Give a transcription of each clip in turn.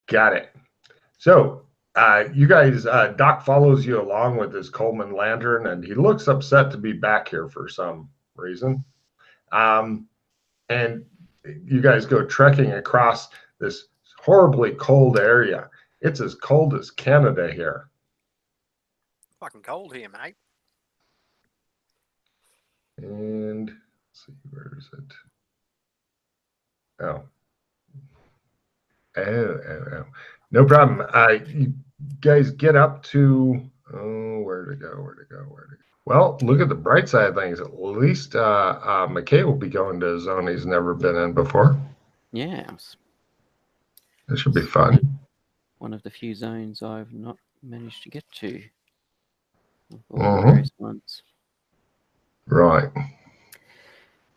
Got it. So, you guys, Doc follows you along with his Coleman lantern, and he looks upset to be back here for some reason. And you guys go trekking across this horribly cold area. It's as cold as Canada here. Fucking cold here, mate. And let's see, where is it? Oh. Oh. No problem. You guys get up to, where to go? Well, look at the bright side of things. At least Mackay will be going to a zone he's never been in before. Yes. This should be fun. One of the few zones I've not managed to get to. All the various ones. Right.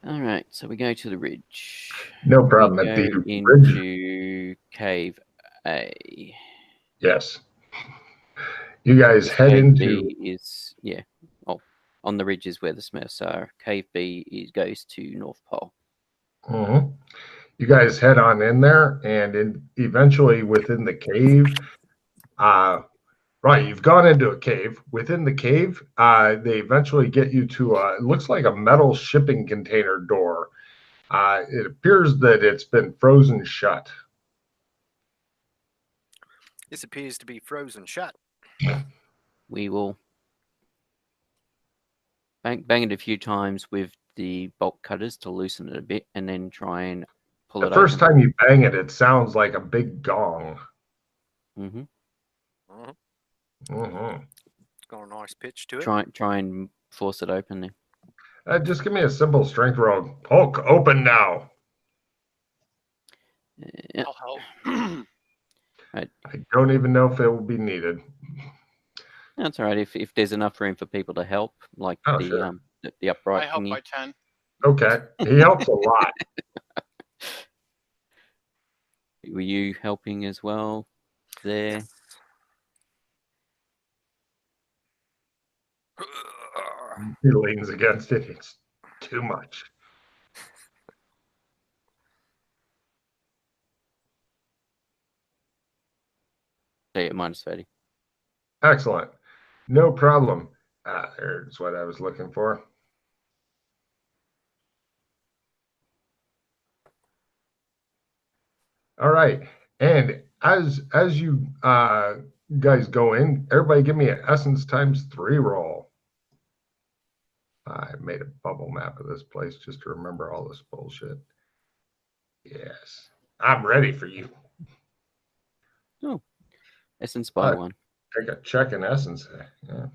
All right, so we go to the ridge. No problem. We At go the into Cave A. Yes. You guys head Cave into. B is on the ridge is where the Smurfs are. Cave B goes to North Pole. You guys head on in there, and eventually within the cave, right, you've gone into a cave. Within the cave, they eventually get you to it looks like a metal shipping container door. It appears that it's been frozen shut. This appears to be frozen shut. We will bang it a few times with the bolt cutters to loosen it a bit, and then try and pull it The first time you bang it, it sounds like a big gong. Mm-hmm. It's got a nice pitch to it. Try and force it open then. Just give me a simple strength roll. Hulk, open now. I'll help. I don't even know if it will be needed. That's all right. If there's enough room for people to help, like sure. the upright. I help by 10. Okay, he helps a lot. Were you helping as well there? He leans against it. It's too much. At -30. Excellent. No problem. There's what I was looking for. All right. And as you guys go in, everybody give me an essence ×3 roll. I made a bubble map of this place just to remember all this bullshit. Yes. I'm ready for you. Oh. Essence by 1. Take a check in essence. Yeah.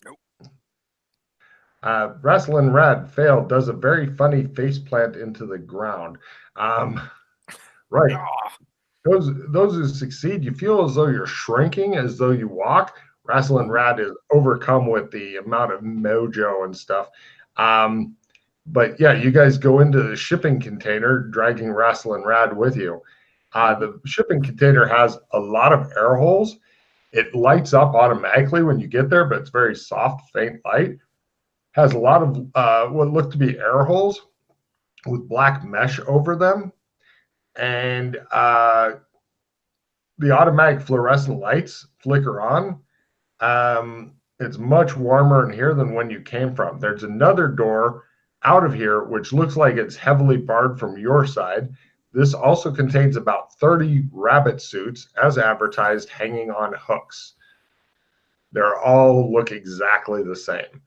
Nope. Wrestling Rad failed, does a very funny face plant into the ground. Right. Those who succeed, you feel as though you're shrinking as though you walk. Wrestling Rad is overcome with the amount of mojo and stuff. But yeah, you guys go into the shipping container, dragging Wrestling Rad with you. The shipping container has a lot of air holes. It lights up automatically when you get there, but it's very soft, faint light. Has a lot of what look to be air holes with black mesh over them. And the automatic fluorescent lights flicker on. It's much warmer in here than when you came from. There's another door out of here, which looks like it's heavily barred from your side. This also contains about 30 rabbit suits, as advertised, hanging on hooks. They all look exactly the same.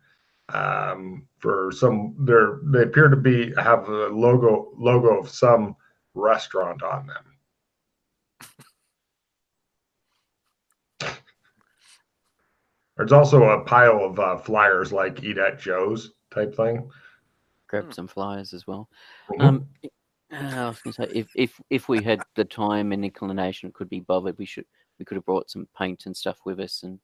For some, they appear to have a logo of some restaurant on them. There's also a pile of flyers like Eat at Joe's type thing. Grab some flyers as well. I was going to say, if we had the time and inclination, could be bothered, we could have brought some paint and stuff with us and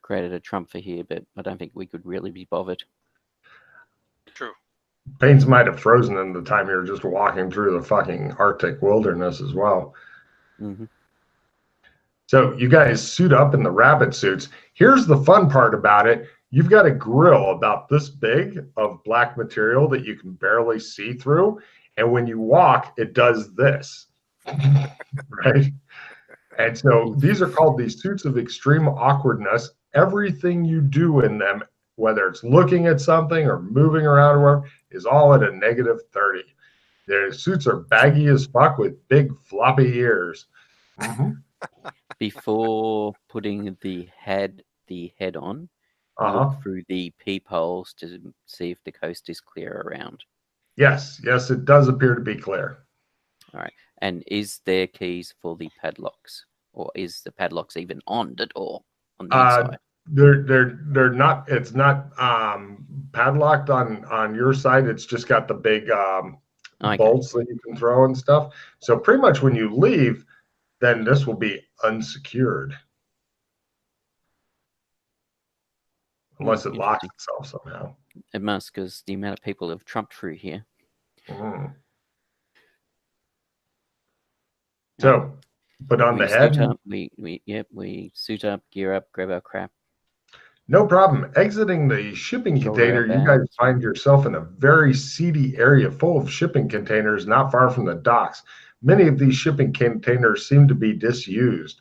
created a trump for here, but I don't think we could really be bothered. True. Paints might have frozen in the time you were just walking through the fucking Arctic wilderness as well. So you guys suit up in the rabbit suits. Here's the fun part about it. You've got a grill about this big of black material that you can barely see through. And when you walk, it does this, right? And so these are called these suits of extreme awkwardness. Everything you do in them, whether it's looking at something or moving around or whatever, is all at a negative 30. Their suits are baggy as fuck with big floppy ears. Before putting the head on, Uh-huh. look through the peepholes to see if the coast is clear around. Yes, it does appear to be clear. All right. And is there keys for the padlocks, or is the padlocks even on the door on the inside? They're not. It's not padlocked on your side. It's just got the big bolts that you can throw and stuff. So pretty much when you leave, then this will be unsecured. Unless it locks itself somehow. It must, because the amount of people have trumped through here. So, but on the head, we suit up, gear up, grab our crap. No problem. Exiting the shipping container, you guys find yourself in a very seedy area full of shipping containers not far from the docks. Many of these shipping containers seem to be disused.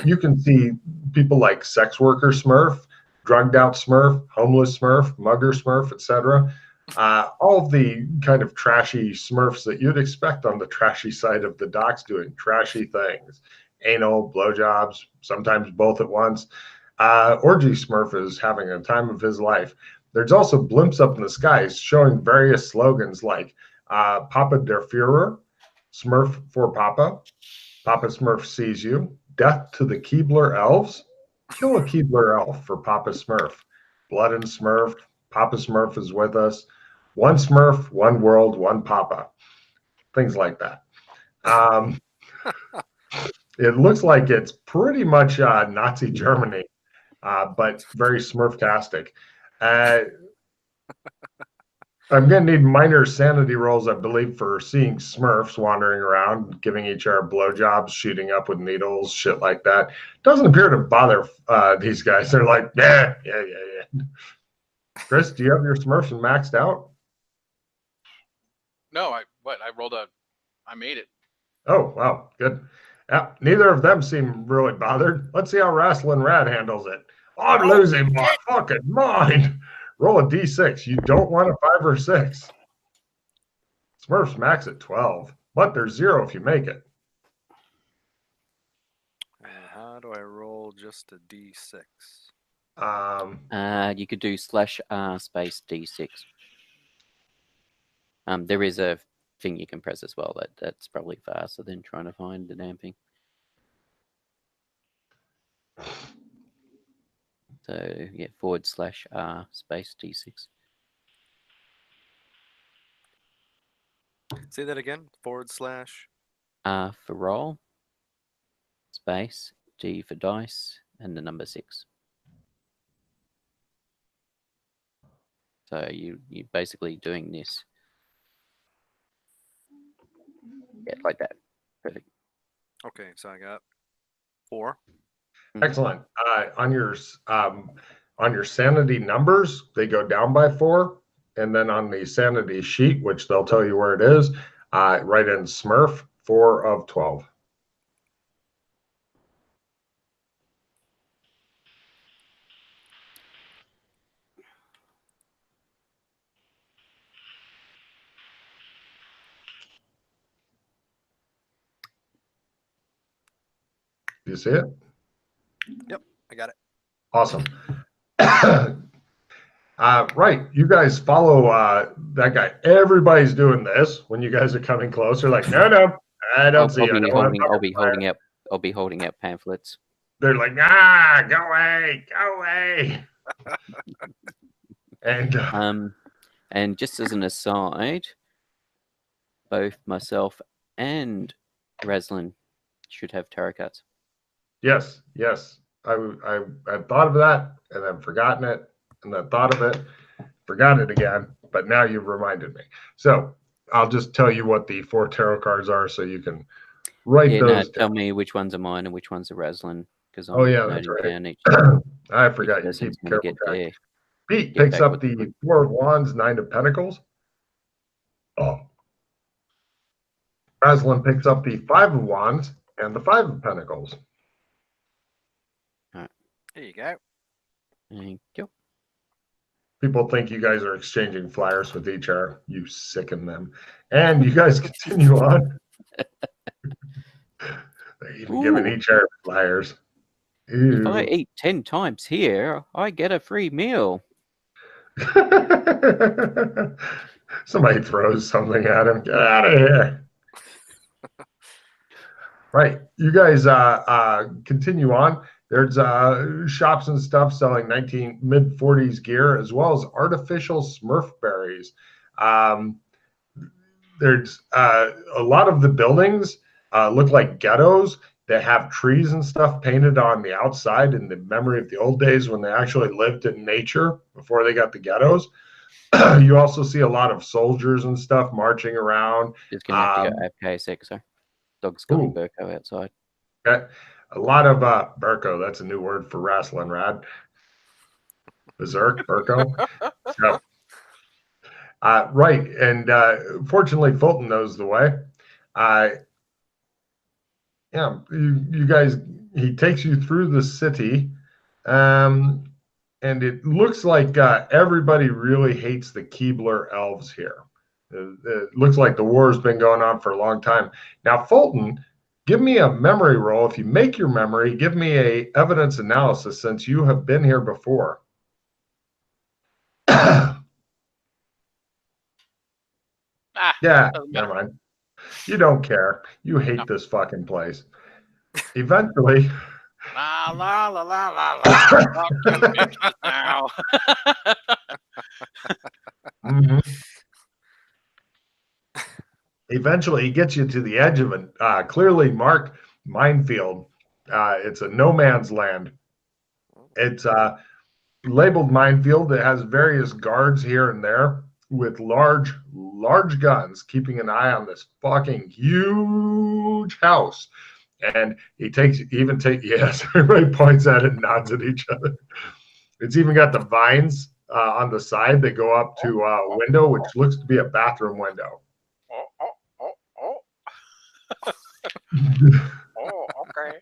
You can see people like sex worker Smurf, drugged out Smurf, homeless Smurf, mugger Smurf, etc. All of the kind of trashy Smurfs that you'd expect on the trashy side of the docks doing trashy things. Anal, blowjobs, sometimes both at once. Orgy Smurf is having a time of his life. There's also blimps up in the skies showing various slogans like Papa der Führer, Smurf for Papa, Papa Smurf sees you, death to the Keebler elves, kill a Keebler elf for Papa Smurf, blood and Smurf, Papa Smurf is with us, one Smurf, one world, one Papa, things like that. It looks like it's pretty much Nazi Germany. But very Smurftastic. I'm going to need minor sanity rolls, I believe, for seeing Smurfs wandering around, giving each other blowjobs, shooting up with needles, shit like that. Doesn't appear to bother these guys. They're like, yeah. Chris, do you have your Smurfs maxed out? No, I rolled I made it. Oh, wow, good. Yeah, neither of them seem really bothered. Let's see how Wrestling Rad handles it. I'm losing my fucking mind. Roll a d6. You don't want a 5 or 6. Smurfs max at 12, but there's 0 if you make it. How do I roll just a d6? You could do /R space d6. There is a thing you can press as well. That's probably faster than trying to find the damn thing. So yeah, /R space d6. Say that again. R for roll, space, D for dice, and the number 6. So you're basically doing this. Yeah, like that. Perfect. Okay, so I got 4. Excellent. On your sanity numbers, they go down by 4, and then on the sanity sheet, which they'll tell you where it is, write in Smurf 4 of 12. You see it? Yep, I got it. Awesome. Right, you guys follow that guy. Everybody's doing this when you guys are coming closer. Like, no, I don't see you. I'll be holding out pamphlets. They're like, go away. And just as an aside, both myself and Raslin should have tarot cards. Yes. I thought of that and I've forgotten it, and then thought of it, forgot it again, but now you've reminded me. So I'll just tell you what the 4 tarot cards are so you can Write Yeah, no, those tell down. me which ones are mine and which ones are Raslin, because I'm Oh, yeah, that's noting right. down each I forgot. You person's keep going to careful get track. there. Pete Get picks back up with the 4 of Wands, 9 of Pentacles. Oh. Rosalind picks up the 5 of Wands and the 5 of Pentacles. There you go. Thank you. People think you guys are exchanging flyers with each other. You sicken them. And you guys continue on. They're even giving each other flyers. If I Ew. eat 10 times here, I get a free meal. Somebody throws something at him. Get out of here. Right. You guys continue on. There's shops and stuff selling mid-40s gear, as well as artificial Smurf berries. There's a lot of the buildings look like ghettos that have trees and stuff painted on the outside in the memory of the old days when they actually lived in nature before they got the ghettos. You also see a lot of soldiers and stuff marching around. Just going to have to go AFK a sec, so. Dog's got Ooh. Burko outside. Okay. A lot of Burko, that's a new word for wrestling, Rad. Berserk, Burko. So, right. And fortunately, Fulton knows the way. Yeah, you guys, he takes you through the city. And it looks like everybody really hates the Keebler elves here. It looks like the war's been going on for a long time. Now, Fulton, give me a memory roll. If you make your memory, give me a evidence analysis since you have been here before. Yeah, never mind. You don't care. You hate this fucking place. Eventually. La la la la la la. Now. Mm-hmm. Eventually, he gets you to the edge of a clearly marked minefield. It's a no man's land. It's a labeled minefield. It has various guards here and there with large guns keeping an eye on this fucking huge house. And yes, everybody points at it and nods at each other. It's even got the vines on the side that go up to a window, which looks to be a bathroom window. Oh, okay.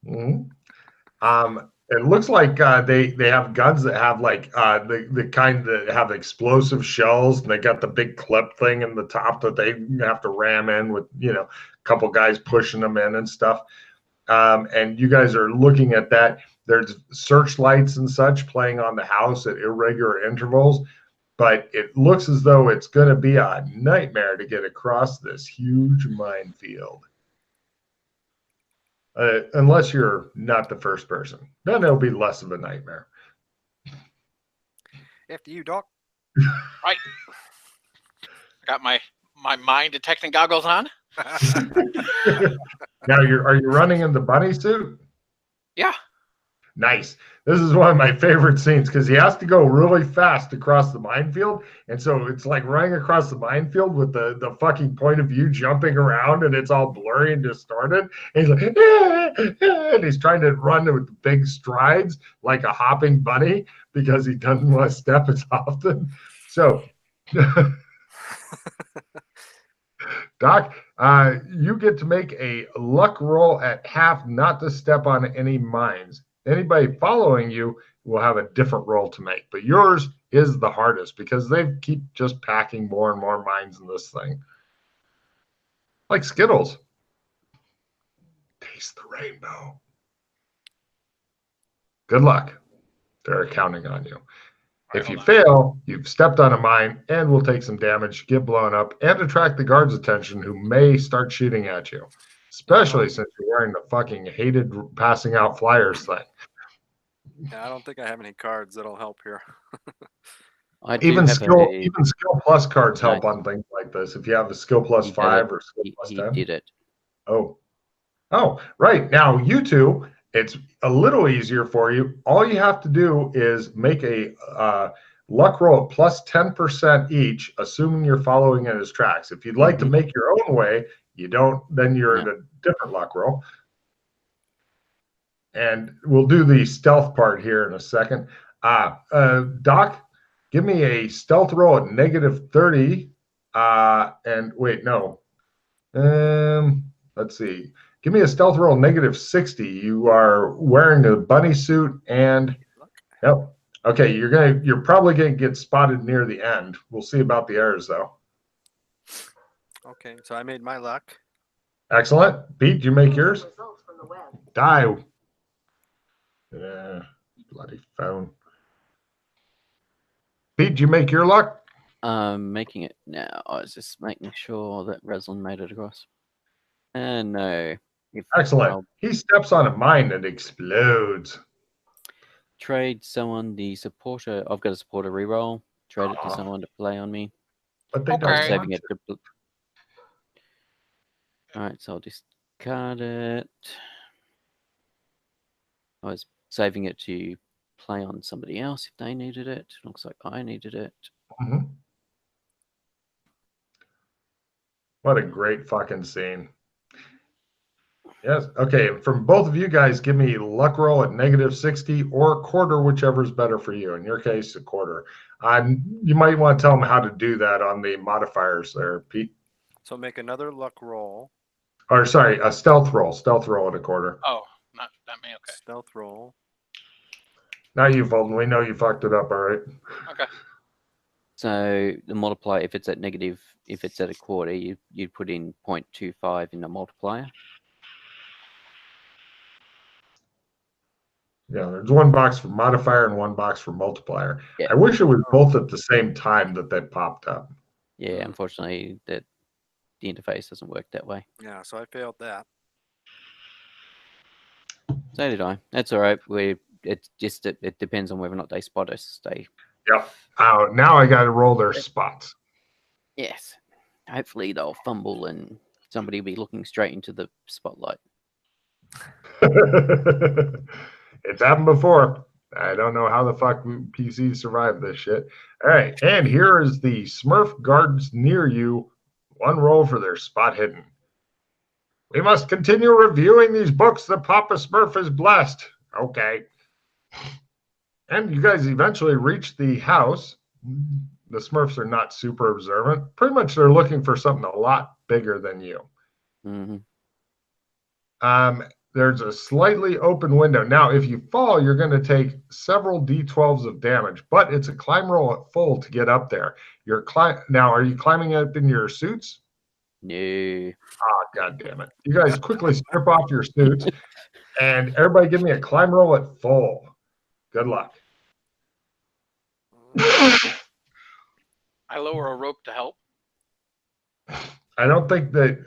Mm-hmm. It looks like they have guns that have like the kind that have explosive shells, and they got the big clip thing in the top that they have to ram in with, a couple guys pushing them in and stuff. And you guys are looking at that. There's searchlights and such playing on the house at irregular intervals, but it looks as though it's going to be a nightmare to get across this huge minefield. Unless you're not the first person. Then it'll be less of a nightmare. After you, Doc. Right. I got my mind detecting goggles on. Now, are you running in the bunny suit? Yeah. Nice. This is one of my favorite scenes because he has to go really fast across the minefield. And so it's like running across the minefield with the fucking point of view jumping around, and it's all blurry and distorted. And he's like, and he's trying to run with big strides like a hopping bunny because he doesn't want to step as often. So, Doc, you get to make a luck roll at half not to step on any mines. Anybody following you will have a different roll to make, but yours is the hardest because they keep just packing more and more mines in this thing. Like Skittles. Taste the rainbow. Good luck. They're counting on you. If you fail, you've stepped on a mine and will take some damage, get blown up, and attract the guards' attention who may start shooting at you. Especially since you're wearing the fucking hated passing out flyers thing. Yeah, I don't think I have any cards that'll help here. Even skill plus cards help on things like this. If you have a skill plus 5 or skill plus 10. He did it. Oh, right. Now, you two, it's a little easier for you. All you have to do is make a luck roll at plus 10% each, assuming you're following in his tracks. If you'd like to make your own way, You don't, then you're No. at a different luck roll. And we'll do the stealth part here in a second. Doc, give me a stealth roll at -30. And wait, no. Let's see. Give me a stealth roll -60. You are wearing a bunny suit and yep. Okay, you're probably gonna get spotted near the end. We'll see about the errors though. Okay, so I made my luck. Excellent. Pete, did you make yours? Die. Bloody phone. Pete, did you make your luck? Making it now. I was just making sure that Reslin made it across. And no. Excellent. He steps on a mine and explodes. Trade someone the supporter. I've got a supporter reroll. Trade it to someone to play on me. But they Okay. don't Saving want it to. Alright, so I'll discard it. I was saving it to play on somebody else if they needed it. Looks like I needed it. Mhm. What a great fucking scene. Yes. Okay. From both of you guys, give me luck roll at -60 or quarter, whichever is better for you. In your case, a quarter. You might want to tell them how to do that on the modifiers there, Pete. So make another luck roll. Or sorry, a stealth roll. Stealth roll at a quarter. Oh, not me. Okay. Stealth roll. Now you, Fulton. We know you fucked it up. All right. Okay. So the multiplier, if it's at negative, if it's at a quarter, you'd put in 0.25 in the multiplier. Yeah, there's one box for modifier and one box for multiplier. Yeah. I wish it was both at the same time that they popped up. Yeah, unfortunately, the interface doesn't work that way. Yeah, so I failed that. So did I. That's all right. It depends on whether or not they spot us. Yep. Now I got to roll their spots. Yes. Hopefully they'll fumble and somebody will be looking straight into the spotlight. It's happened before. I don't know how the fuck PCs survived this shit. All right, and here is the Smurf guards near you. One roll for their spot hidden. We must continue reviewing these books that Papa Smurf has blessed. Okay. And you guys eventually reach the house. The Smurfs are not super observant. Pretty much they're looking for something a lot bigger than you. Mm-hmm. There's a slightly open window. Now, if you fall, you're going to take several D12s of damage, but it's a climb roll at full to get up there. Now, are you climbing up in your suits? No. Ah, God damn it. You guys quickly strip off your suits, and everybody give me a climb roll at full. Good luck. I lower a rope to help. I don't think that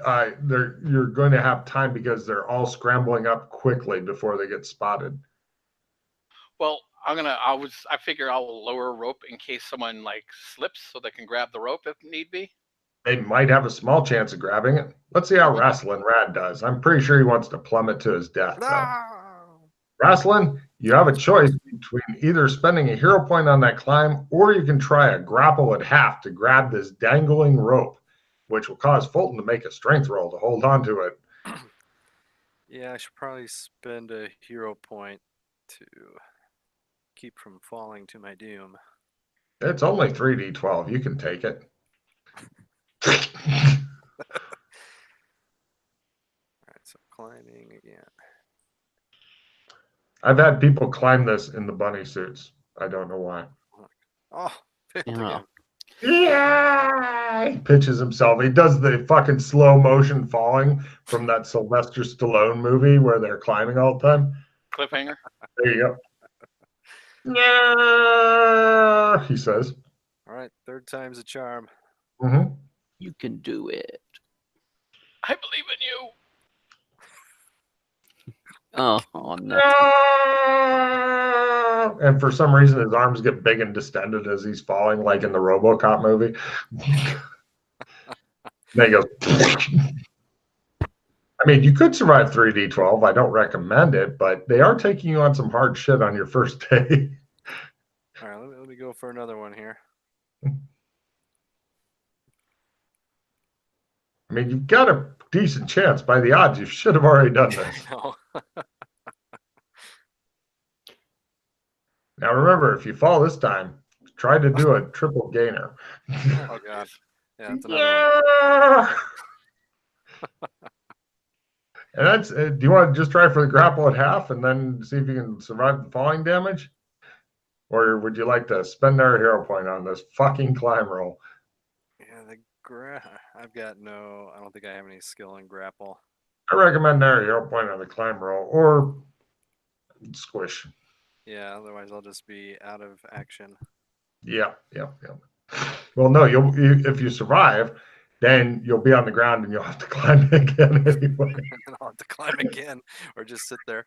you're going to have time because they're all scrambling up quickly before they get spotted. Well, I figure I'll lower a rope in case someone like slips so they can grab the rope if need be. They might have a small chance of grabbing it. Let's see how Wrestling Rad does. I'm pretty sure he wants to plummet to his death, though. No! Wrestling, you have a choice between either spending a hero point on that climb or you can try a grapple at half to grab this dangling rope, which will cause Fulton to make a strength roll to hold on to it. Yeah, I should probably spend a hero point to keep from falling to my doom. It's only 3d12. You can take it. All right, so climbing again. I've had people climb this in the bunny suits. I don't know why. Oh, failed again. Yeah, he pitches himself. He does the fucking slow motion falling from that Sylvester Stallone movie where they're climbing all the time. Cliffhanger. There you go. Yeah, he says. All right, third time's a charm. Mm-hmm. You can do it. I believe in you. Oh no. And for some reason, his arms get big and distended as he's falling, like in the RoboCop movie. There you go. I mean, you could survive 3d12. I don't recommend it, but they are taking you on some hard shit on your first day. All right, let me go for another one here. I mean, you've got a decent chance. By the odds, you should have already done this. No. Now remember, if you fall this time, try to do a triple gainer. Oh god. Yeah, that's another one. And that's. Do you want to just try for the grapple at half and then see if you can survive the falling damage, or would you like to spend our hero point on this fucking climb roll? Yeah, I've got no. I don't think I have any skill in grapple. I recommend our hero point on the climb roll or squish. Yeah, otherwise I'll just be out of action. Yeah. Well, no, if you survive, then you'll be on the ground and you'll have to climb again anyway. And I'll have to climb again, or just sit there.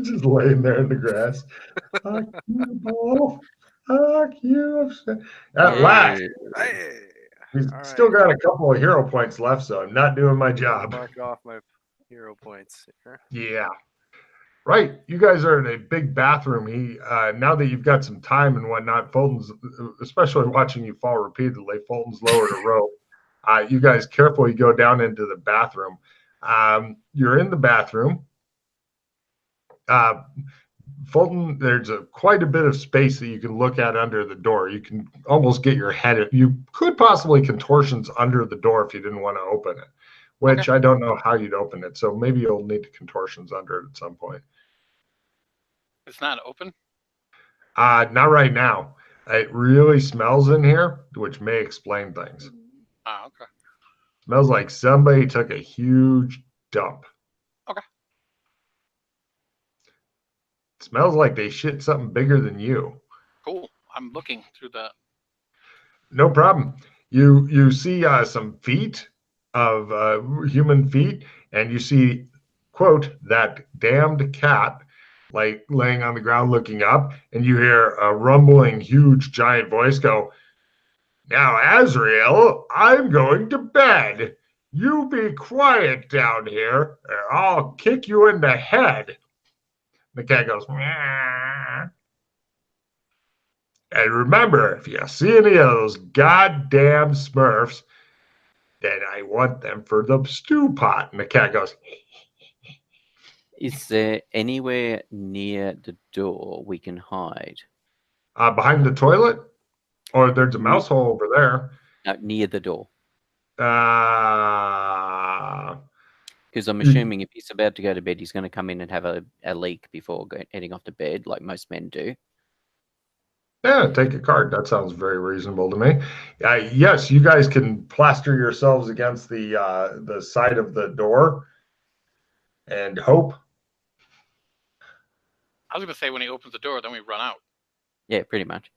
Just laying there in the grass. Fuck you, Paul. Fuck you. At last, Hey, we've all still right. got a couple of hero points left, so I'm not doing my job. Mark off my hero points here. Yeah. Right. You guys are in a big bathroom. Now that you've got some time and whatnot, Fulton's, especially watching you fall repeatedly, Fulton's lowered a rope. You guys carefully go down into the bathroom. You're in the bathroom. Fulton, there's quite a bit of space that you can look at under the door. You can almost get your head. You could possibly contortions under the door if you didn't want to open it, which okay. I don't know how you'd open it. So maybe you'll need contortions under it at some point. It's not open? Not right now. It really smells in here, which may explain things. Oh, okay. Smells like somebody took a huge dump. Okay. It smells like they shit something bigger than you. Cool. I'm looking through the... No problem. You see some feet of human feet, and you see, quote, that damned cat, like laying on the ground looking up, and you hear a rumbling, huge, giant voice go, "Now, Azrael, I'm going to bed. You be quiet down here, or I'll kick you in the head." The cat goes, "Meow." And remember, if you see any of those goddamn Smurfs, then I want them for the stew pot. And the cat goes, "Is there anywhere near the door we can hide?" Behind the toilet? Or there's a mouse hole over there. Near the door. Because I'm assuming if he's about to go to bed, he's going to come in and have a leak before heading off to bed, like most men do. Yeah, take a card. That sounds very reasonable to me. Yes, you guys can plaster yourselves against the side of the door and hope. I was going to say when he opens the door, then we run out. Yeah, pretty much.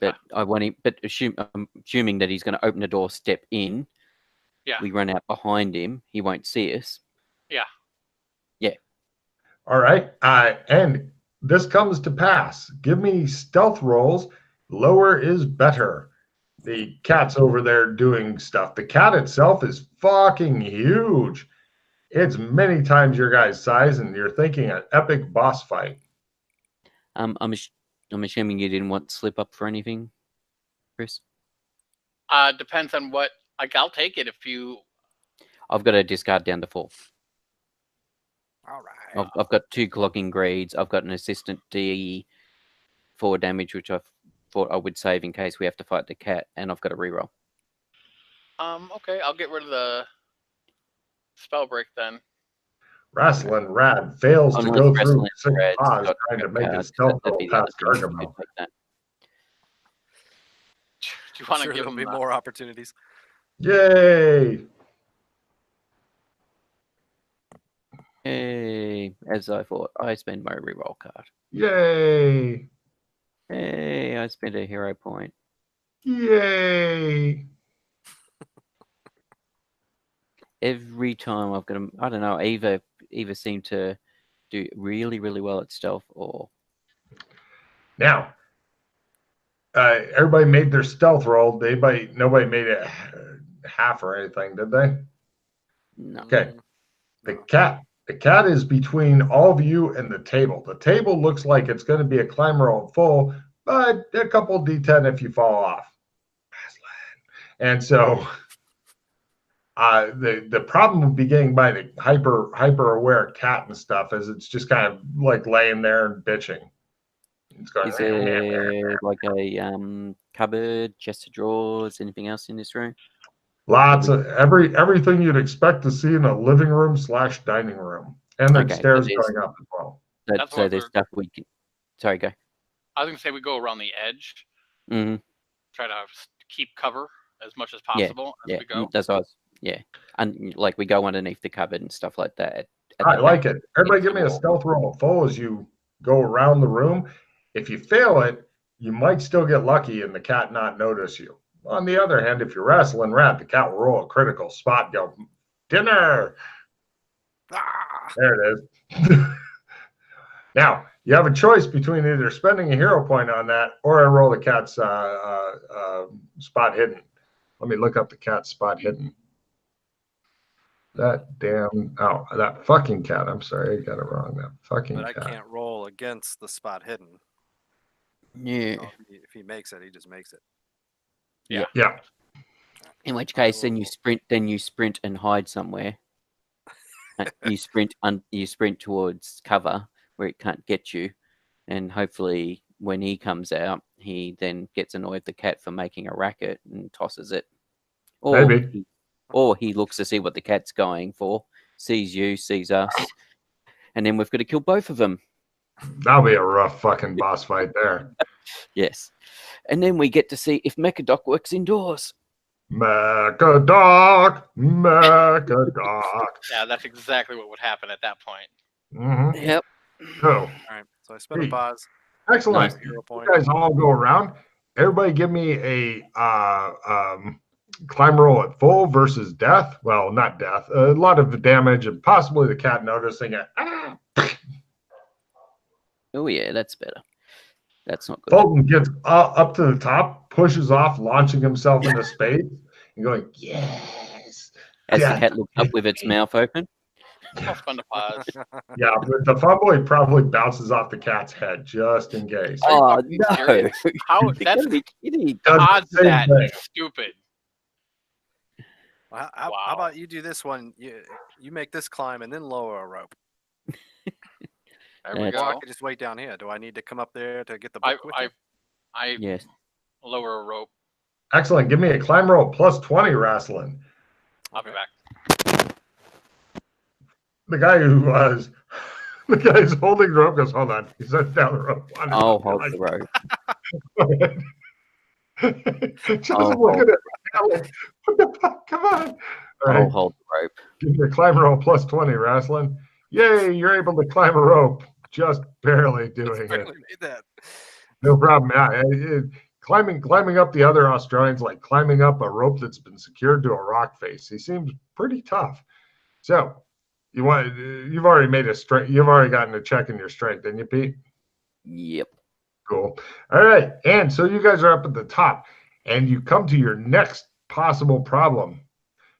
But I want him. But assuming that he's going to open the door, step in. Yeah. We run out behind him. He won't see us. Yeah. Yeah. All right. And this comes to pass. Give me stealth rolls. Lower is better. The cat's over there doing stuff. The cat itself is fucking huge. It's many times your guy's size, and you're thinking an epic boss fight. I'm assuming you didn't want to slip up for anything, Chris? Depends on what. Like, I'll take it if you... I've got a discard down to 4. All right. I've got 2 clogging greeds. I've got an assistant D 4 damage, which I thought I would save in case we have to fight the cat, and I've got a reroll. Okay, I'll get rid of the spell break then. Wrestling Rad fails to go through 6 pause trying to make a stealth roll past Gargamel. Do you want to sure give there'll him be more opportunities? Yay! Hey, as I thought, I spend my reroll card. Yay! Hey, I spent a hero point. Yay! Every time I've got them, I don't know, either seem to do really, really well at stealth or... Now, everybody made their stealth roll. Nobody made it half or anything, did they? No. Okay. The cat is between all of you and the table. The table looks like it's going to be a climb roll full, but a couple D10 if you fall off. And so The problem would be getting by the hyper aware cat and stuff, as it's just kind of like laying there and bitching. It's going, Is there like a cupboard, chest of drawers, anything else in this room? lots of everything you'd expect to see in a living room / dining room, and then Okay, stairs going up as well. So there's stuff we can. Sorry, go. I was gonna say we go around the edge, Mm-hmm. try to keep cover as much as possible as we go. That's what I was, and like we go underneath the cupboard and stuff like that. I like it. Everybody, give me a stealth roll full as you go around the room. If you fail it, you might still get lucky and the cat not notice you. On the other hand, if you're wrestling rat, the cat will roll a critical spot and go, dinner. There it is. Now, you have a choice between either spending a hero point on that or I roll the cat's spot hidden. Let me look up the cat's spot hidden. That fucking cat. I'm sorry, I got it wrong. That fucking cat. But I can't roll against the spot hidden. Yeah. So if he makes it, he just makes it. Yeah. In which case, then you sprint and hide somewhere. you sprint towards cover where it can't get you, and hopefully, when he comes out, he then gets annoyed at the cat for making a racket and tosses it. Maybe. Or he looks to see what the cat's going for, sees you, sees us, and then we've got to kill both of them. That'll be a rough fucking boss fight there. Yes. And then we get to see if Mechadoc works indoors. Mechadoc. Yeah, that's exactly what would happen at that point. Mm-hmm. Yep. So, all right. So I spent a pause. Excellent. Nice. You guys all go around. Everybody give me a climb roll at full versus death. Well, not death. A lot of the damage and possibly the cat noticing it. Oh, yeah, that's better. That's not good. Fulton gets up to the top, pushes off, launching himself into space, and going, yes. As the cat looks up with its mouth open. That's fun to pause. Yeah, but the fun boy probably bounces off the cat's head just in case. Oh, no. Serious? How that's be kidding. odds that is stupid. Well, how about you do this one? You make this climb and then lower a rope. There we Or go. I could just wait down here. Do I need to come up there to get the book with you? I Yes. lower a rope. Excellent. Give me a climb roll plus 20, wrestling. I'll be back. The guy who's holding the rope goes, hold on. He sets down the rope. I'll hold the rope. Just look at it. What the fuck? Come on. All right. I'll hold the rope. Give me a climb roll plus 20, wrestling. Yay, you're able to climb a rope. Just barely doing it. Made that. No problem. Climbing up the other Australians like climbing up a rope that's been secured to a rock face. He seems pretty tough. So you've already made a strength. You've already gotten a check in your strength, didn't you, Pete? Yep. Cool. All right. And so you guys are up at the top and you come to your next possible problem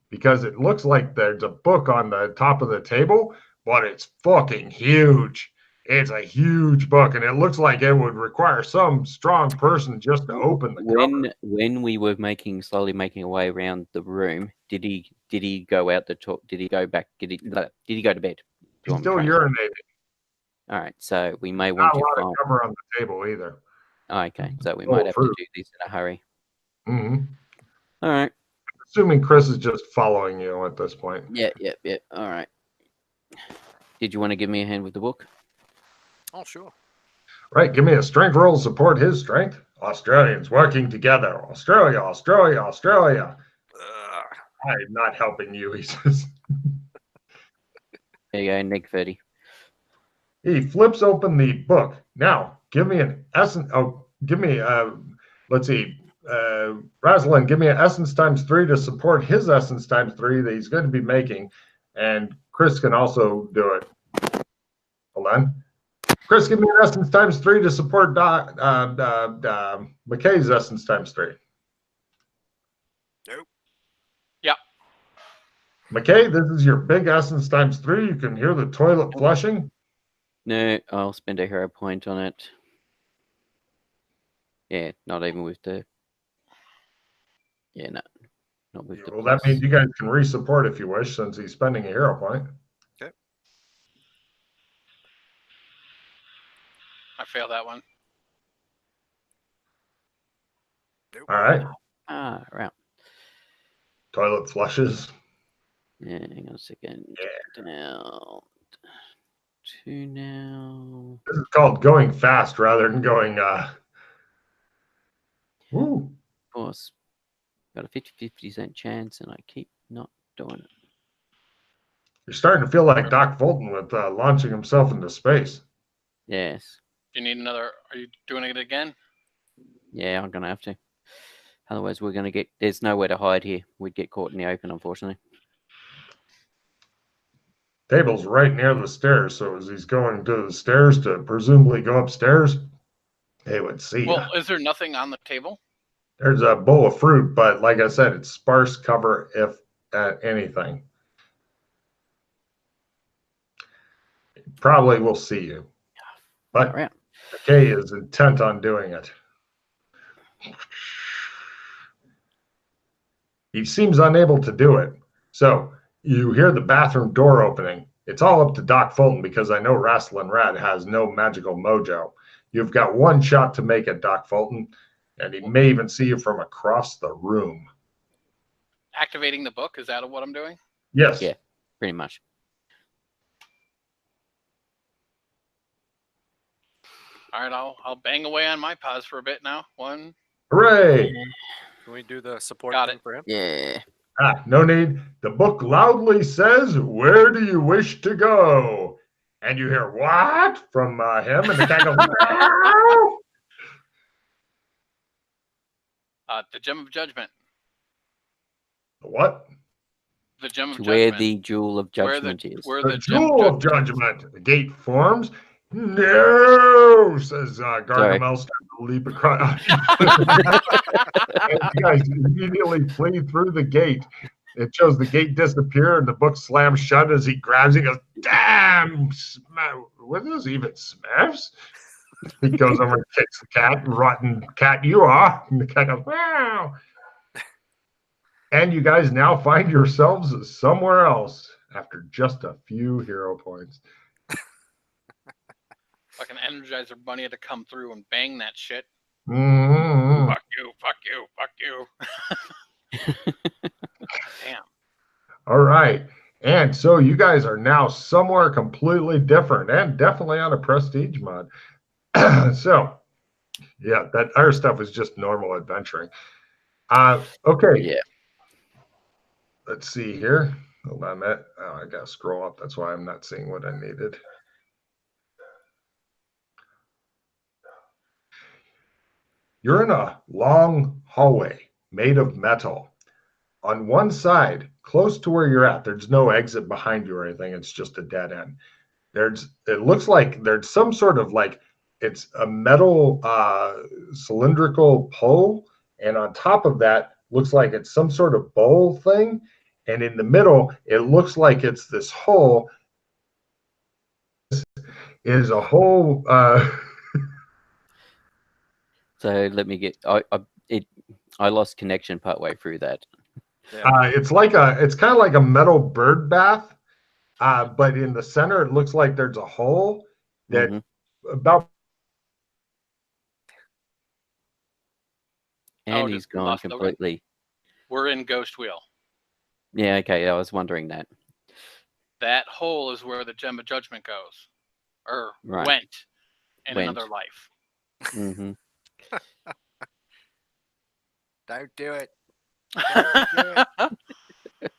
because it looks like there's a book on the top of the table, but it's fucking huge. It's a huge book, and it looks like it would require some strong person just to open the cover. When we were slowly making our way around the room, did he go out the top? Did he go back? Did he go to bed? He's still urinating. All right, so we may Not want a lot to of cover on the table either. Oh, okay, so we might have to do this in a hurry. Mm-hmm. All right. Assuming Chris is just following you at this point. Yeah. All right. Did you want to give me a hand with the book? Oh, sure. Right, give me a strength roll to support his strength. Australians working together. Australia. I'm not helping you, he says. There you go, Nick 30. He flips open the book. Now, give me an essence. Oh, give me, let's see. Rosalind, give me an essence times 3 to support his essence times 3 that he's going to be making. And Chris can also do it. Hold on. Chris, give me an essence times 3 to support McKay's essence times 3. Nope. Yeah. McKay, this is your big essence times 3. You can hear the toilet flushing. No, I'll spend a hero point on it. Yeah, not even with the... Yeah, no. Not with the Well, plus. that means you guys can re-support if you wish, since he's spending a hero point. Okay. I failed that one. Nope. All right. Right. Toilet flushes. Yeah, hang on a second. Get down. 2 now. This is called going fast rather than going. Woo. Of course, got a 50% chance, and I keep not doing it. You're starting to feel like Doc Fulton with launching himself into space. Yes. Do you need another? Are you doing it again? Yeah, I'm gonna have to. Otherwise, we're gonna get. There's nowhere to hide here. We'd get caught in the open, unfortunately. Table's right near the stairs, so as he's going to the stairs to presumably go upstairs, they would see Well, ya. is there nothing on the table? There's a bowl of fruit, but like I said, it's sparse cover if anything. Probably will see you. But Right. Mackay is intent on doing it. He seems unable to do it. So you hear the bathroom door opening. It's all up to Doc Fulton because I know Rasslin' Rat has no magical mojo. You've got one shot to make it, Doc Fulton, and he may even see you from across the room. Activating the book, is that what I'm doing? Yes. Yeah, pretty much. All right, I'll bang away on my pause for a bit now. One. Hooray! Can we do the support Got thing it. for him? Yeah. No need. The book loudly says, "Where do you wish to go?" And you hear, "What?" from him, and the cat goes, "Meow." The Gem of Judgment. What? The Gem of To Judgment. where the Jewel of Where Judgment is. Where The the Gem Jewel of Judgment. The gate forms. No, says Gargamel, starting to leap across. And you guys immediately flee through the gate. It shows the gate disappear and the book slams shut as he grabs it and goes, "Damn, what is even Smurfs?" He goes over and kicks the cat. "Rotten cat you are." And the cat goes, "Wow." And you guys now find yourselves somewhere else after just a few hero points. Fucking Energizer Bunny had to come through and bang that shit. Mm-hmm. Fuck you, fuck you, fuck you. Damn. All right. And so you guys are now somewhere completely different and definitely on a prestige mod. So, yeah, that other stuff is just normal adventuring. Okay. Yeah. Let's see here. Hold on a minute. Oh, I got to scroll up. That's why I'm not seeing what I needed. You're in a long hallway made of metal. On one side, close to where you're at, there's no exit behind you or anything. It's just a dead end. It looks like there's some sort of like, it's a metal cylindrical pole, and on top of that looks like it's some sort of bowl thing, and in the middle it looks like it's this hole. This is a hole. So let me get. I lost connection partway through that. Yeah. It's kind of like a metal bird bath, but in the center it looks like there's a hole that about. And Oh, he's just we gone lost Logan? completely. We're in Ghost Wheel. Yeah, okay. I was wondering that. That hole is where the Gem of Judgment goes. Or Right. went in Went. another life. Mm-hmm. Don't do it. Don't do it.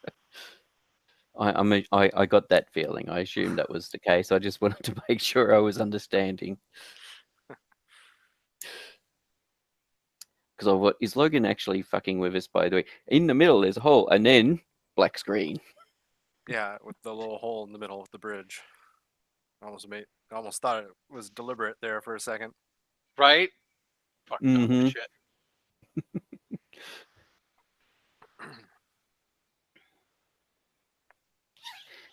I got that feeling. I assumed that was the case. I just wanted to make sure I was understanding. Because what is Logan actually fucking with us? By the way, in the middle there's a hole, and then black screen. Yeah, with the little hole in the middle of the bridge. I almost thought it was deliberate there for a second. Right? Fucked up Mhm. shit.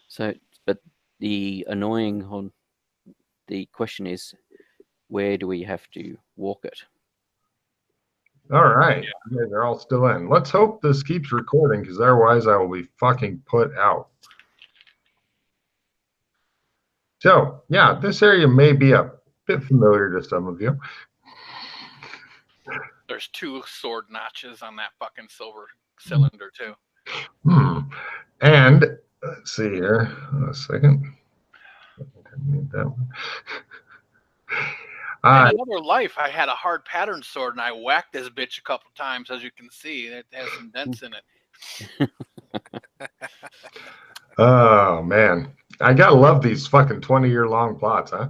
So, but the question is, where do we have to walk it? All right. Yeah, they're all still in. Let's hope this keeps recording, because otherwise I will be fucking put out. So, yeah, this area may be a bit familiar to some of you. There's 2 sword notches on that fucking silver cylinder, too. And let's see here. A second. That one. In another life, I had a hard pattern sword, and I whacked this bitch a couple times, as you can see. It has some dents in it. Oh, man. I gotta love these fucking 20-year-long plots, huh?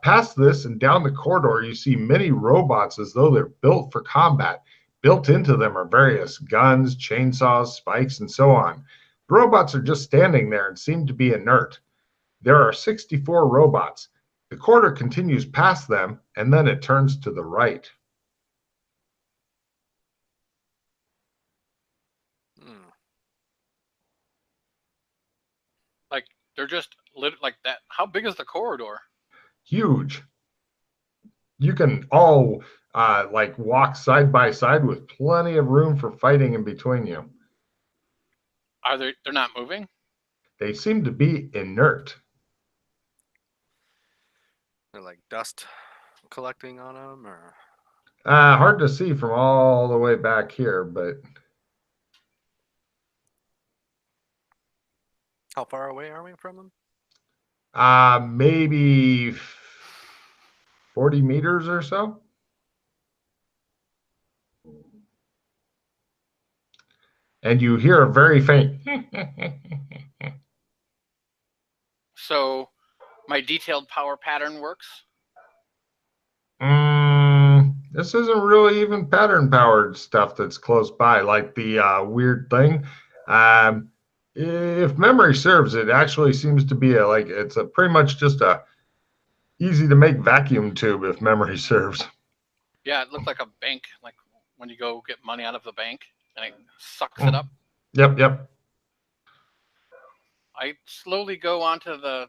Past this and down the corridor, you see many robots as though they're built for combat. Built into them are various guns, chainsaws, spikes, and so on. The robots are just standing there and seem to be inert. There are 64 robots. The corridor continues past them, and then it turns to the right. Like, they're just like that. How big is the corridor? Huge. You can all like walk side by side with plenty of room for fighting in between you. They're not moving? They seem to be inert. They're like dust collecting on them, or hard to see from all the way back here, but how far away are we from them? Maybe 40 meters or so. And you hear a very faint. So my detailed power pattern works? This isn't really even pattern powered stuff that's close by, like the weird thing. If memory serves, it actually seems to be it's a pretty much just a easy to make vacuum tube, if memory serves. Yeah, it looked like a bank, like when you go get money out of the bank and it sucks it up. Yep. I slowly go into the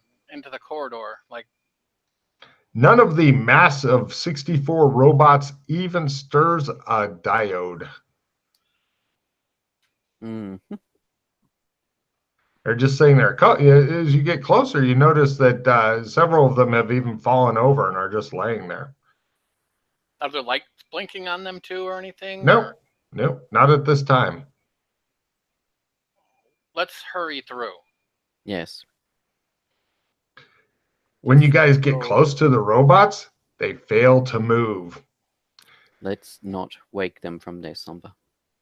corridor, like. None of the mass of 64 robots even stirs a diode. They're just sitting there. As you get closer, you notice that several of them have even fallen over and are just laying there. Are there lights blinking on them too or anything? Nope, not at this time. Let's hurry through. Yes. When you guys get close to the robots, they fail to move. Let's not wake them from their slumber.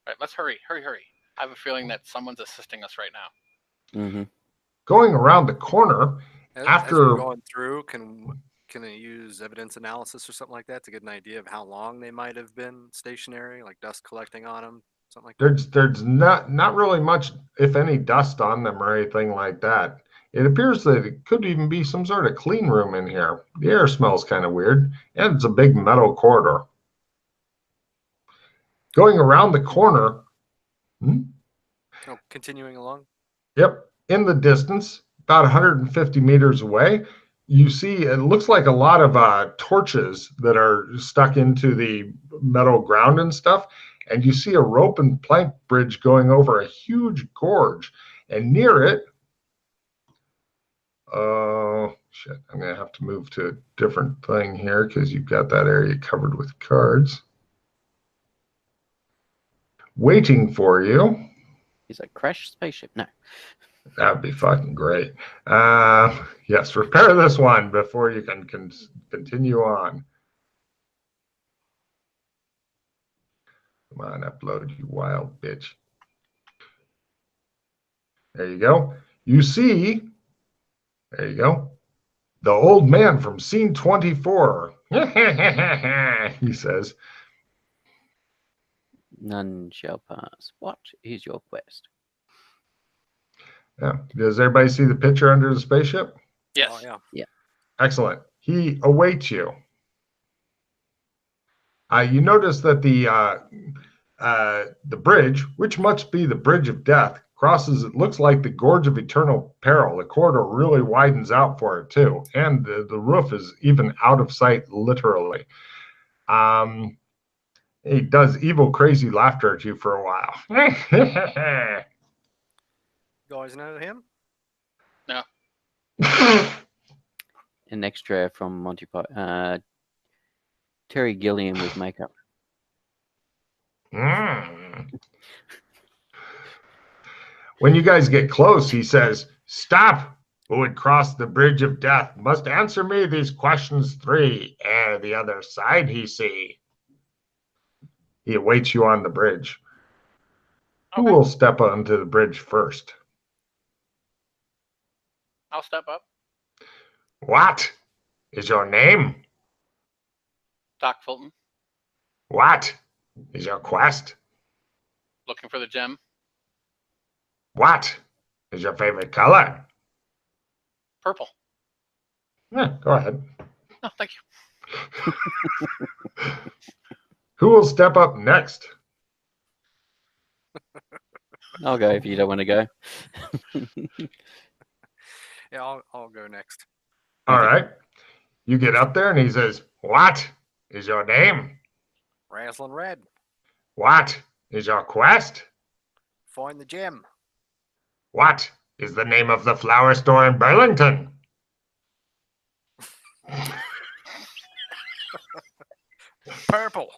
Right, let's hurry. I have a feeling that someone's assisting us right now. Mm-hmm. Going around the corner, as we're going through, can I use evidence analysis or something like that to get an idea of how long they might have been stationary, like dust collecting on them, something like that? There's not really much, if any, dust on them or anything like that. It appears that it could even be some sort of clean room in here. The air smells kind of weird, and it's a big metal corridor. Going around the corner. Oh, continuing along? Yep. In the distance, about 150 meters away, you see, it looks like a lot of torches that are stuck into the metal ground and stuff. And you see a rope and plank bridge going over a huge gorge. And near it, shit, I'm going to have to move to a different thing here because you've got that area covered with cards. Waiting for you. Is a crashed spaceship? No. That would be fucking great. Yes, repair this one before you can continue on. Come on, upload, you wild bitch. There you go. You see, there you go, the old man from scene 24. He says, none shall pass. What is your quest? Yeah. Does everybody see the picture under the spaceship? Yes. Oh, yeah. Excellent. He awaits you. You notice that the bridge, which must be the bridge of death, crosses, it looks like the gorge of eternal peril. The corridor really widens out for it too. And the roof is even out of sight, literally. And He does evil, crazy laughter at you for a while. You guys know him? No. An extra from Monty Python. Terry Gilliam with makeup. When you guys get close, he says, "Stop! Who would cross the bridge of death must answer me these questions 3 ere the other side he see." He awaits you on the bridge. Okay. Who will step onto the bridge first? I'll step up. What is your name? Doc Fulton. What is your quest? Looking for the gem. What is your favorite color? Purple. Yeah, go ahead. No, thank you. Who will step up next? I'll go if you don't want to go. Yeah, I'll go next. All Okay. right. You get up there and he says, "What is your name? Raslin Red. What is your quest? Find the gem. What is the name of the flower store in Burlington?" Purple.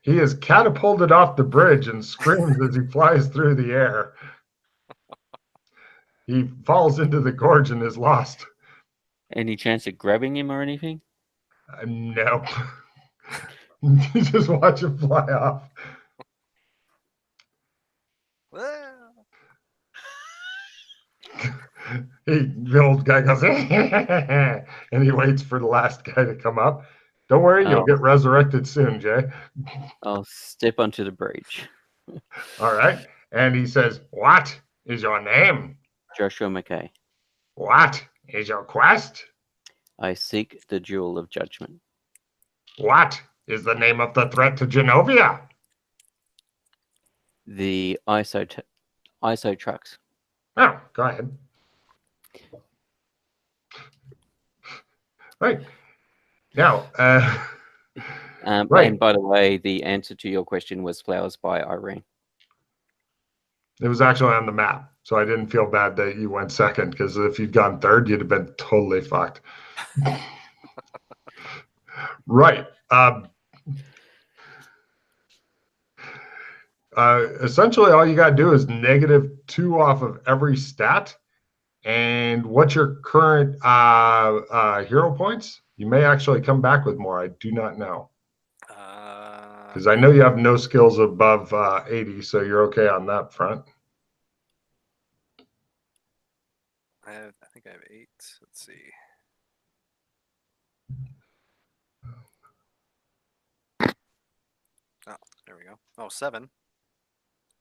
He is catapulted off the bridge and screams as he flies through the air. He falls into the gorge and is lost. Any chance of grabbing him or anything? Nope. You just watch him fly off. The old guy goes, and he waits for the last guy to come up. Don't worry, you'll get resurrected soon, Jay. I'll step onto the bridge. All right. And he says, "What is your name? Joshua Mackay. What is your quest? I seek the jewel of judgment. What is the name of the threat to Genovia?" The ISO trucks. Oh, go ahead. Right. Now, right. And by the way, the answer to your question was Flowers by Irene. It was actually on the map, so I didn't feel bad that you went second, because if you'd gone third, you'd have been totally fucked. Right. Essentially, all you got to do is -2 off of every stat. And what's your current hero points? You may actually come back with more. I do not know. Because I know you have no skills above 80, so you're okay on that front. I think I have 8. Let's see. Oh, there we go. Oh, 7.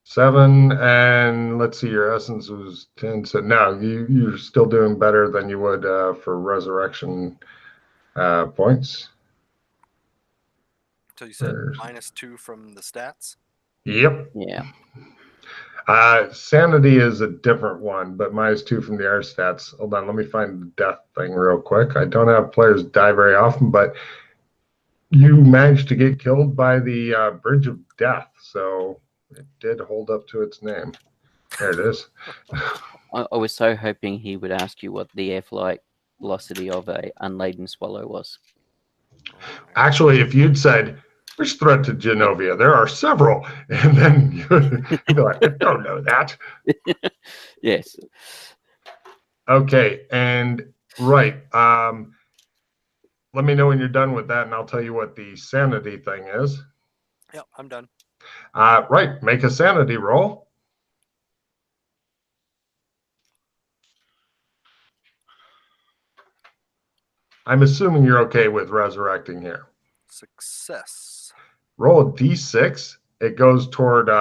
7, and let's see, your essence was 10. So no, you're still doing better than you would for resurrection points. So you said -2 from the stats? Yep. Yeah. Sanity is a different one, but -2 from the air stats. Hold on, let me find the death thing real quick. I don't have players die very often, but you managed to get killed by the Bridge of Death, so it did hold up to its name. There it is. I was so hoping he would ask you what the airflight velocity of a unladen swallow was. Actually, if you'd said, "Which threat to Genovia? There are several," and then you'd be like, "I don't know that." Yes. Okay, and right. Let me know when you're done with that, and I'll tell you what the sanity thing is. Yep, I'm done. Right, make a sanity roll. I'm assuming you're okay with resurrecting here. Success. Roll a d6. It goes toward it's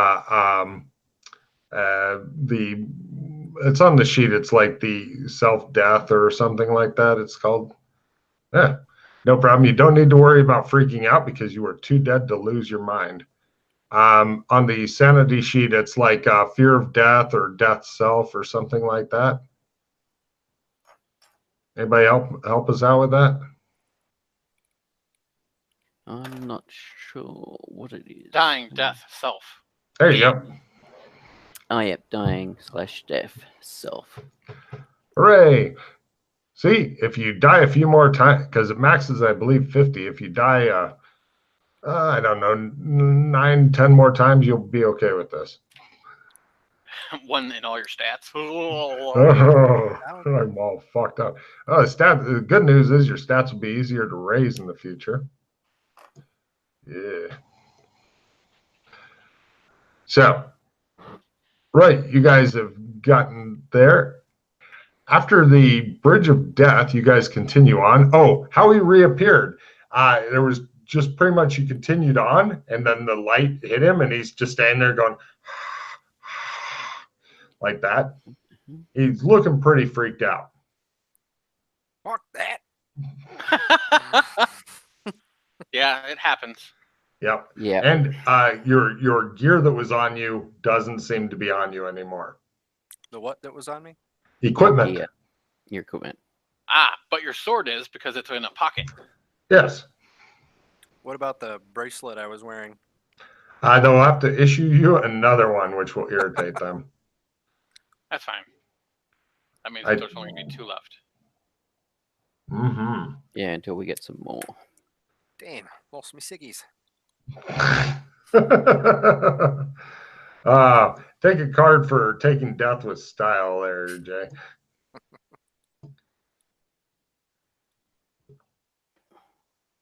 on the sheet. It's like the self-death or something like that. It's called. Yeah, no problem. You don't need to worry about freaking out because you are too dead to lose your mind. On the sanity sheet, it's like fear of death or death self or something like that. Anybody help us out with that? I'm not sure what it is. Dying, death, self. There you go. Oh, yep. Dying/death. Self. Hooray! See, if you die a few more times, because it maxes, I believe, 50. If you die, I don't know, 9, 10 more times, you'll be okay with this. One in all your stats. Oh, I'm all fucked up. Oh, the good news is your stats will be easier to raise in the future. Yeah. So, right, you guys have gotten there. After the Bridge of Death, you guys continue on. Oh, how he reappeared. There was just pretty much he continued on, and then the light hit him, and he's just standing there going like that. He's looking pretty freaked out. Fuck that. Yeah, it happens. Yep. Yeah. And your gear that was on you doesn't seem to be on you anymore. The what that was on me? Equipment. Yeah. Your equipment. But your sword is because it's in a pocket. Yes. What about the bracelet I was wearing? They'll have to issue you another one, which will irritate them. That's fine. That means there's only going to be 2 left. Mm-hmm. Yeah, until we get some more. Damn, lost me ciggies. Take a card for taking death with style there, Jay.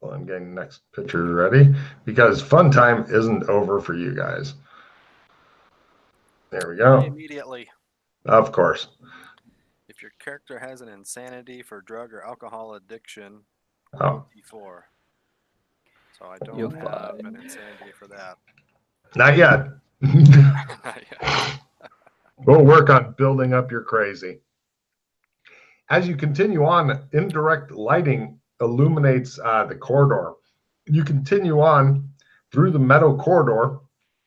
Well, I'm getting next picture ready because fun time isn't over for you guys. There we go. Immediately. Of course. If your character has an insanity for drug or alcohol addiction, Oh. D4. So I don't have an insanity for that. Not yet. Not yet. We'll work on building up your crazy. As you continue on, indirect lighting illuminates the corridor. You continue on through the metal corridor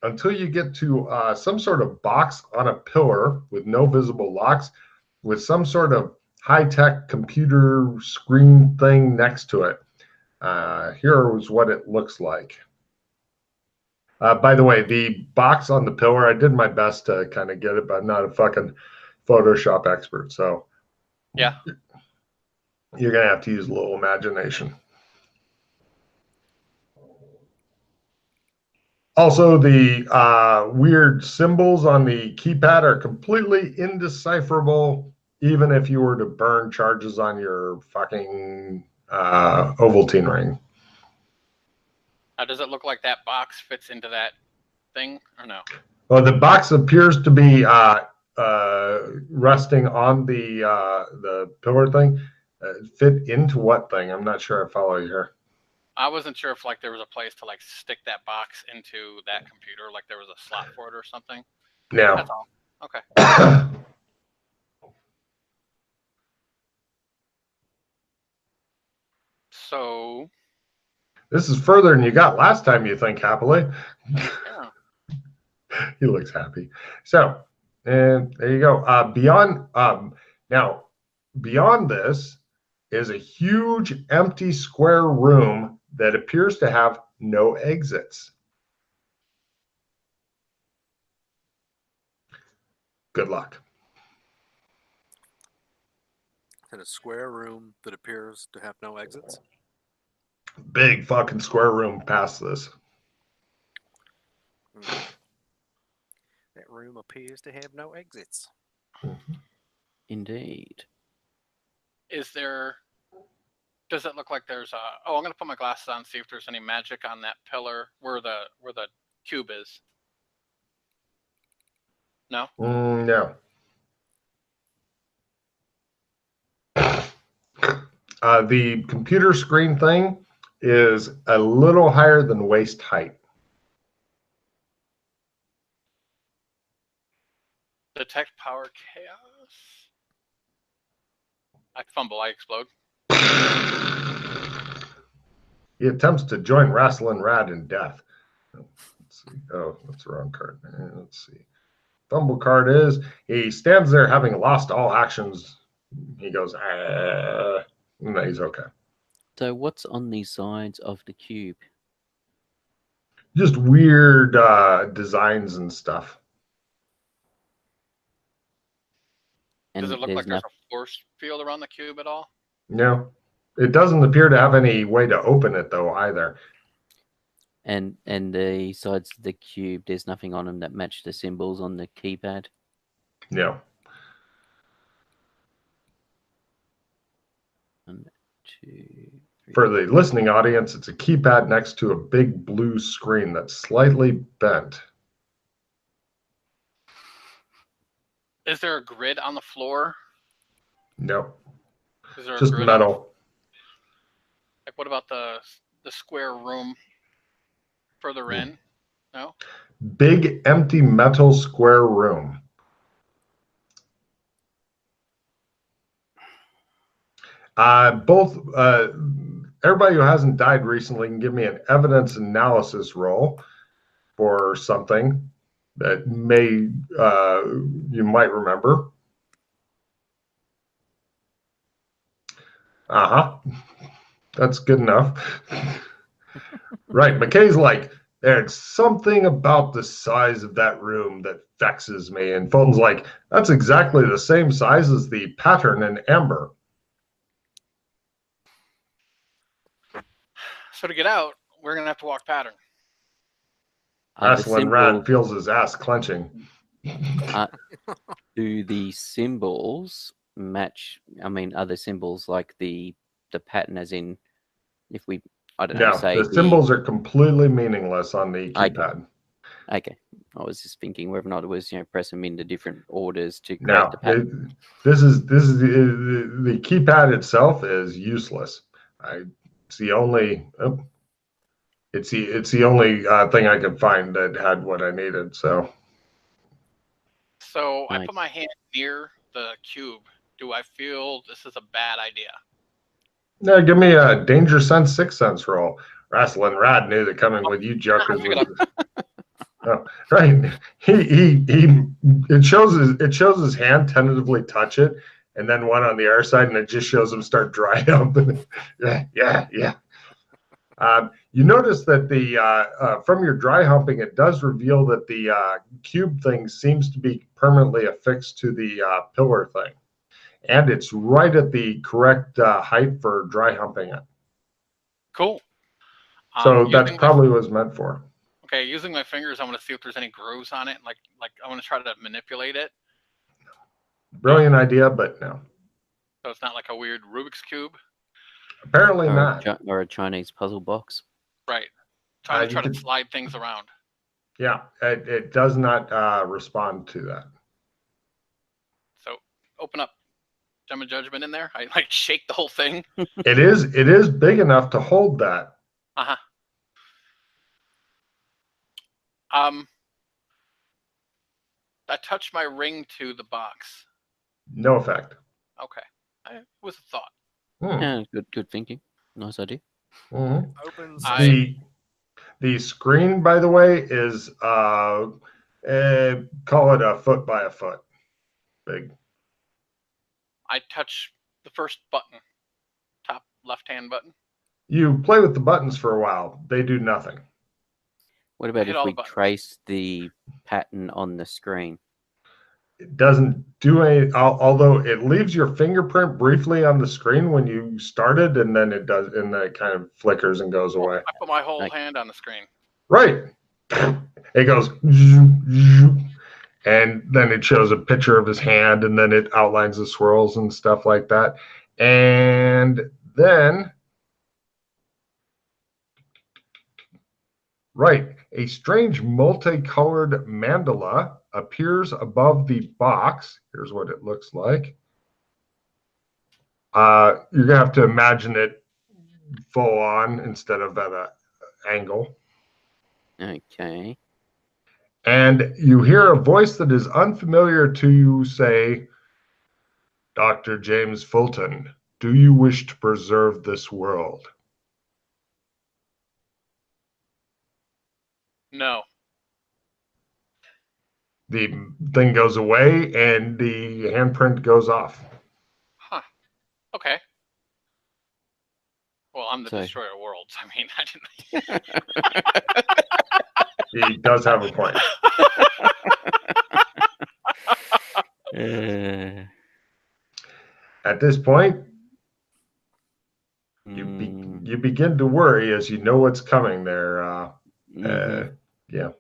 until you get to some sort of box on a pillar with no visible locks, with some sort of high-tech computer screen thing next to it. Here is what it looks like. By the way, the box on the pillar, I did my best to kind of get it, but I'm not a fucking Photoshop expert, so yeah, you're going to have to use a little imagination. Also, the weird symbols on the keypad are completely indecipherable, even if you were to burn charges on your fucking Ovaltine ring. Now, does it look like that box fits into that thing or no? Well, the box appears to be resting on the pillar thing. Fit into what thing? I'm not sure I follow you here. I wasn't sure if like there was a place to like stick that box into that computer, like there was a slot for it or something. No. That's all. Okay. So this is further than you got last time, you think, happily. Yeah. He looks happy. So, and there you go. Beyond this is a huge empty square room that appears to have no exits. Good luck. In a square room that appears to have no exits. Big fucking square room past this. That room appears to have no exits. Indeed. Does it look like there's I'm gonna put my glasses on, see if there's any magic on that pillar where the cube is. No? No. The computer screen thing is a little higher than waist height. Detect power chaos. I fumble, I explode. He attempts to join Wrestling Rad in death. Let's see. Oh, that's the wrong card. Let's see. Fumble card is he stands there having lost all actions. He goes, no, he's okay. So what's on the sides of the cube? just weird designs and stuff. And Does it look there's like there's nothing. a force field around the cube at all? No, it doesn't appear to have any way to open it though either. And the sides of the cube, there's nothing on them that match the symbols on the keypad. No. 1, 2, 3. For the listening audience, it's a keypad next to a big blue screen that's slightly bent. Is there a grid on the floor? No, Is there a just grid metal. like what about the square room further in? No? Big empty metal square room. Everybody who hasn't died recently can give me an evidence analysis roll for something that you might remember. That's good enough. Right, McKay's like, there's something about the size of that room that vexes me. And Fulton's like, that's exactly the same size as the pattern in amber. So to get out, we're gonna have to walk pattern. Aslan Rad feels his ass clenching. Do the symbols match? I mean, other symbols like the pattern, as in, if we, I don't know, No, say the symbols are completely meaningless on the keypad. Okay, I was just thinking whether or not it was, press them into different orders to create No, the pattern. this is the keypad itself is useless. It's the only it's the only thing I could find that had what I needed. So I put my hand near the cube. Do I feel this is a bad idea? Yeah, give me a danger sense, 6th sense roll. Rasslin Rad knew that coming with you jokers was. Oh, right. It shows his hand tentatively touch it, and then one on the other side, and it just shows him start drying up. Yeah. You notice that from your dry humping, it does reveal that the cube thing seems to be permanently affixed to the pillar thing, and it's right at the correct height for dry humping it. Cool. So that's probably what it's meant for. Okay, using my fingers, I'm going to see if there's any grooves on it. Like I'm going to try to manipulate it. Brilliant idea, but no. So it's not like a weird Rubik's Cube? Apparently not. Or a Chinese puzzle box. Right. Try to slide things around. Yeah, it does not respond to that. So open up Gem of Judgment in there. I shake the whole thing. It is big enough to hold that. Uh-huh. I touched my ring to the box. No effect. Okay. It was a thought. Yeah, good thinking. Nice idea. Mm-hmm. Opens. The screen, by the way, is call it a foot by a foot. Big. I touch the first button. Top left-hand button. You play with the buttons for a while. They do nothing. What about if we trace the pattern on the screen? It doesn't do any, although it leaves your fingerprint briefly on the screen when you started, and then it does, and then it kind of flickers and goes away. I put my whole hand on the screen. Right. It goes, and then it shows a picture of his hand, and then it outlines the swirls and stuff like that. And then, right, a strange multicolored mandala appears above the box. Here's what it looks like. You're going to have to imagine it full on instead of at an angle. Okay. And you hear a voice that is unfamiliar to you say, Dr. James Fulton, do you wish to preserve this world? No. The thing goes away and the handprint goes off. Huh. Okay. Well, I'm the destroyer of worlds. I mean, I didn't. He does have a point. At this point, you begin to worry as you know what's coming there. Yeah.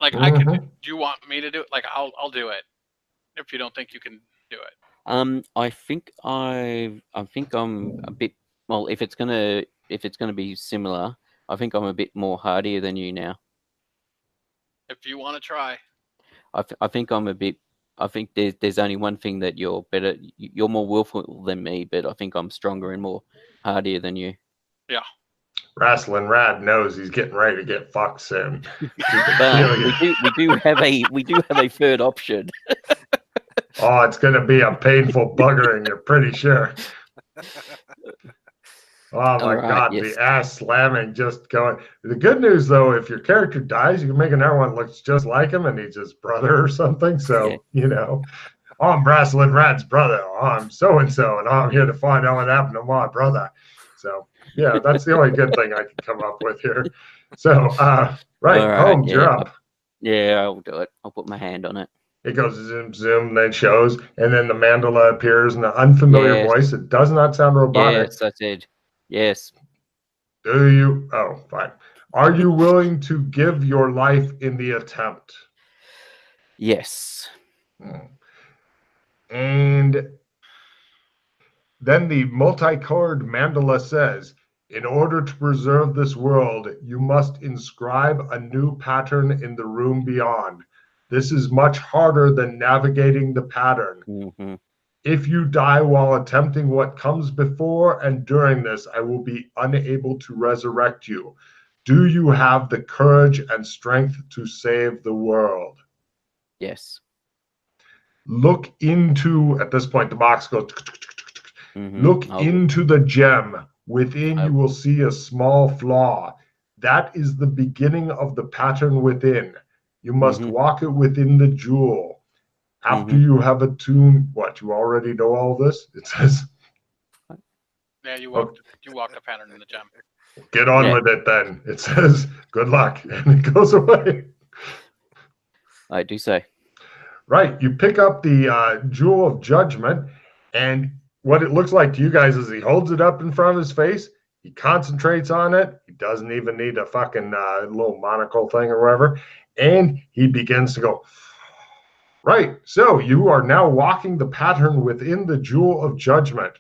Like I could. Do you want me to do it? Like I'll do it. If you don't think you can do it. I think I'm a bit. Well, if it's gonna be similar, I think I'm a bit more hardier than you now. If you want to try. I think I'm a bit. I think there's only one thing that you're better. You're more willful than me, but I think I'm stronger and more hardier than you. Yeah. Wrestling Rad knows he's getting ready to get fucked soon. But we do have a third option. Oh, it's going to be a painful buggering, you're pretty sure. Oh my God, yes. The ass slamming just going. The good news, though, if your character dies, you can make another one looks just like him and he's his brother or something. So, you know, oh, I'm Wrestling Rad's brother. Oh, I'm so-and-so, and I'm here to find out what happened to my brother. So, yeah, that's the only good thing I can come up with here. So, right, Holmes, you're up. Yeah, I'll do it. I'll put my hand on it. It goes zoom, zoom, then shows, and then the mandala appears in an unfamiliar voice. It does not sound robotic. Yes, I said. Yes. Do you? Oh, fine. Are you willing to give your life in the attempt? Yes. And then the multicolored mandala says, in order to preserve this world, you must inscribe a new pattern in the room beyond. This is much harder than navigating the pattern. If you die while attempting what comes before and during this, I will be unable to resurrect you. Do you have the courage and strength to save the world? Yes. Look into, at this point, the box goes, look into the gem. Within, you will see a small flaw. That is the beginning of the pattern within. You must walk it within the jewel. After you have attuned, what, you already know all this? It says. Yeah, you walk the pattern in the gem. Get on with it then. It says, good luck. And it goes away. I do say. Right. You pick up the Jewel of Judgment, and what it looks like to you guys is he holds it up in front of his face. He concentrates on it. He doesn't even need a fucking little monocle thing or whatever. And he begins to go. Right. So you are now walking the pattern within the Jewel of Judgment.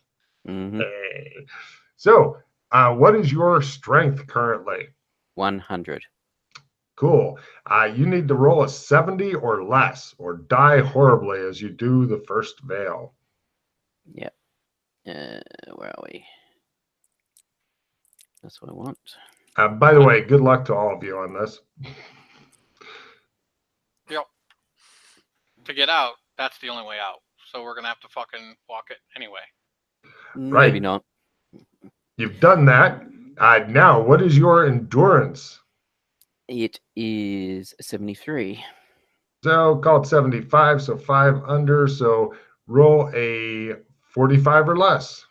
So what is your strength currently? 100. Cool. You need to roll a 70 or less or die horribly as you do the first veil. Yep. Where are we? That's what I want. By the way, good luck to all of you on this. Yep. To get out, that's the only way out. So we're going to have to fucking walk it anyway. Right. Maybe not. You've done that. Now, what is your endurance? It is 73. So call it 75, so 5 under. So roll a 45 or less.